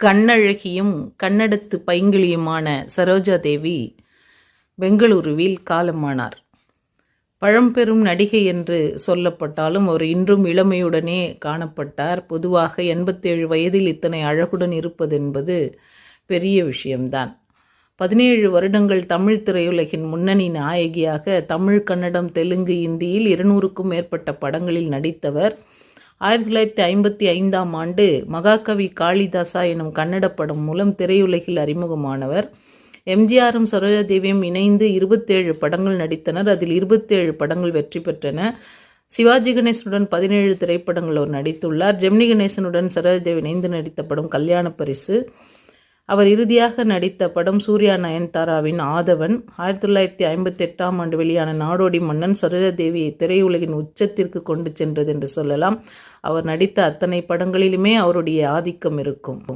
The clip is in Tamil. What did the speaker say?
கண்ணழகியும் கன்னடத்து பைங்கிளியுமான சரோஜா தேவி பெங்களூருவில் காலமானார். பழம்பெரும் நடிகை என்று சொல்லப்பட்டாலும் அவர் இன்றும் இளமையுடனே காணப்பட்டார். பொதுவாக 87 வயதில் இத்தனை அழகுடன் இருப்பதென்பது பெரிய விஷயம்தான். 17 வருடங்கள் தமிழ் திரையுலகின் முன்னணி நாயகியாக தமிழ், கன்னடம், தெலுங்கு, இந்தியில் 200க்கும் மேற்பட்ட படங்களில் நடித்தவர். 1955ஆம் ஆண்டு மகாகவி காளிதாசா எனும் கன்னட படம் மூலம் திரையுலகில் அறிமுகமானவர். எம்ஜிஆரும் சரோஜாதேவியும் இணைந்து 27 படங்கள் நடித்தனர். அதில் 27 படங்கள் வெற்றி பெற்றன. சிவாஜி கணேசனுடன் 17 திரைப்படங்கள் அவர் நடித்துள்ளார். ஜெமினி கணேசனுடன் சரோஜாதேவி இணைந்து நடித்த படம் கல்யாண பரிசு. அவர் இறுதியாக நடித்த படம் சூர்யா நயன்தாராவின் ஆதவன். 1958ஆம் ஆண்டு வெளியான நாடோடி மன்னன் சரோஜாதேவியை திரையுலகின் உச்சத்திற்கு கொண்டு சென்றது என்று சொல்லலாம். அவர் நடித்த அத்தனை படங்களிலுமே அவருடைய ஆதிக்கம் இருக்கும்.